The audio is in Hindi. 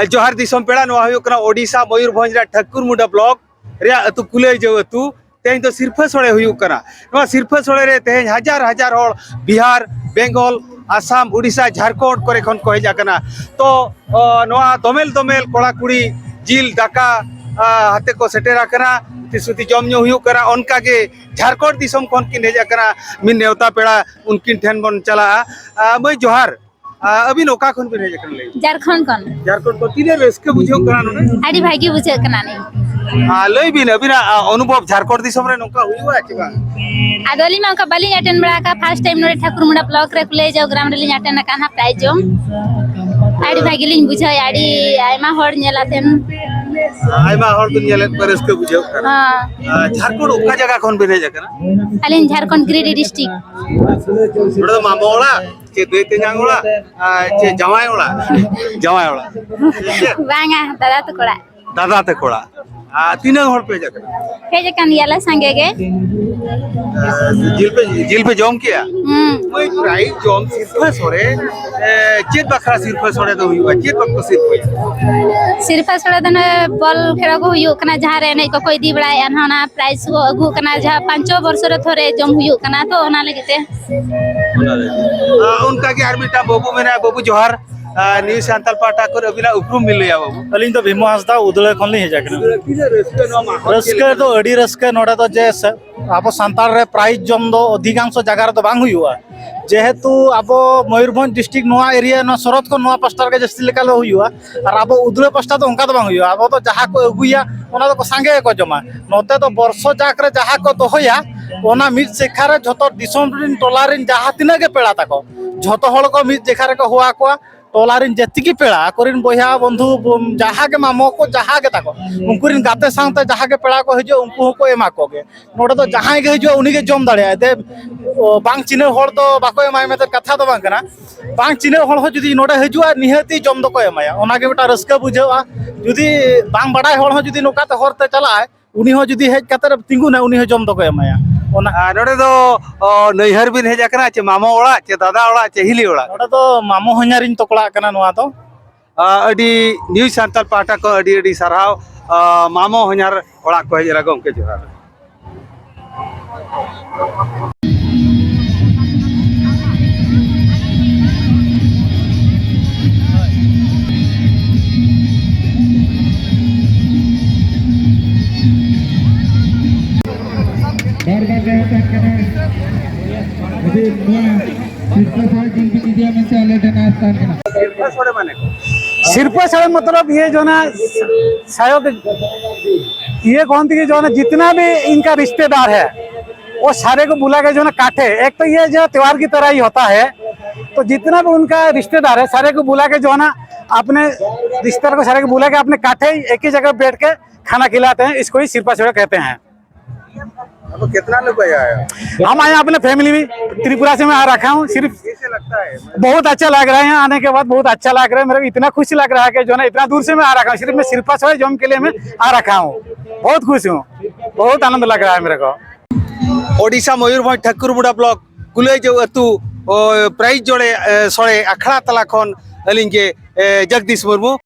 जोहार दिसम पेड़ा ओडिशा मयूरभंज ठाकुरमुंडा ब्लॉक रे अतु कुले जो अतु तेज तो सिरफा सोड़े सिरफा सोड़े तेज हजार हजार और बिहार बेंगल आसाम उड़ीसा झारखंड करे खन को हेजाकना तो दमेल दमेल कोड़ा कुड़ी जिल दाका हाथे को सेटेराकना तिसुति जमन्यू हुयु करा उनका के झारखंड दिसम खन किन हेजाकना मिन नेवता पेड़ा उनकिन ठेन बन चला मैं जोहार अभी नौका खन बिन हेजाकन ले झारखंड को तिने रस्के बुझो करा न आडी भागी बुझे कना नहीं लई बिन अभी ना अनुभव झारखंड दिसम रे नौका हुयुआ के बा आदोली में का बली अटेंड बड़ा का फर्स्ट टाइम नोरे ठाकुरमुंडा ब्लॉक रे कुले जाओ ग्राम रे अटेंड काना प्राइज जो आडी भागी लिन बुझो आडी आयमा होड़ नेलातेन आयमा होड़ बिन नेले पर रस्के बुझो करा हां झारखंड ओका जगह खन बिन हेजाकना अलिन झारखंड गिरिडीह डिस्ट्रिक्ट बड़ा मामोला के दुई तेजांगोला चे जवायोला बांगा दादा तो कोड़ा तीन हर पे जाकर हे जकन याला संगे गे जिल पे जम किया ओई प्राइस जम सिरफा सोरे चेत बखरा सिरफा सोरे तो हुआ चेत बखरा सिरफा सोरे दने बॉल खेला को हुयो कना जहां रे नै को कोई दी बड़ा अनहना प्राइस को अगु कना जहां 5 वर्ष रे थोरे जम हुयो कना तो ओना लगते उनका के आर्मीटा बाबू मेना बाबू जोहार न्यूज सांताल पाटा कर अबिना उपरुम मिल लिया बाबू अलिन तो भीमो हासदा उदले खन ले हेजाकना रस्के तो अडी रस्के नोडा तो जे अब सांताल रे प्राइज जम दो अधिकांश जगह रे तो बांग हुआ जेहेतु अब मयूरभंज डिस्ट्रिक्ट नोआ एरिया न सरत को नोआ पास्टर के जस्ती लेका हुआ और अब उदले पास्टा तो उनका तो बांग हुआ अब तो जहां को अगुया ओना तो सांगे को जमा नोते तो वर्ष जाक रे जहां को दोहया ओना मिट सेखा रे झतो दिसम रिन टोलारिन जहां तिना के पेड़ा ताको झतो हल को मिट जेखा रे को हुआ को टोलारिन जेति की पेड़ा कोरिन बोया बंधु जहां के मामो को जहां के ताको उनकुरिन गाते सांगते जहां के पेड़ा को हिजो उनको को एमा को गे नोडे तो जहां के हिजो उनी के जम दाड़े दे बांग चिने होड़ तो बाको एमाय में तो कथा तो बांग कना बांग चिने होड़ हो जदी नोडे हिजुआ निहती जम दो को एमाया ओना के बेटा रस्का बुझेवा जदी बांग बडाय होड़ हो जदी नोका ते होरते चलाय उनी हो जदी हेज कते तिंगु ना उनी हो जम दो को एमाया नोडे तो नैहर बिन हेजाकना चे मामो ओड़ा चे दादा ओड़ा चे हिली ओड़ा नोडे तो मामो हኛरिन तो कोड़ा कना नोआ तो अडी न्यूज सांताल पाटा को अडी सरहाव मामो हኛर ओड़ा को हेजरा गमके जोहार सिरफा सोड़े मतलब ये जो ना शायद ये कौन थी जो ना जितना भी इनका रिश्तेदार है वो सारे को बुला के जो ना काटे एक तो ये जो त्योहार की तरह ही होता है तो जितना भी उनका रिश्तेदार है सारे को बुला के जो ना अपने रिश्तेदार को सारे को बुला के अपने काटे एक ही जगह बैठ के खाना खिलाते हैं इसको ही सिरफा सोड़ा कहते हैं। अब कितना लोग आया हम आए अपने फैमिली में त्रिपुरा से मैं आ रखा हूँ सिर्फ कैसे लगता है बहुत अच्छा लग रहा है यहाँ आने के बाद बहुत अच्छा लग रहा है मेरे को इतना खुश लग रहा है कि जो ना इतना दूर से मैं आ रखा हूँ सिर्फ मैं सिरफा सोड़े जम के लिए मैं आ रखा हूँ बहुत खुश हूँ बहुत आनंद लग रहा है मेरे को। ओडिशा मयूरभंज ठाकुरमुंडा ब्लॉक कुले जो अतु प्राइज जोड़े सोड़े अखड़ा तला खन अलिंग के जगदीश मुर्मू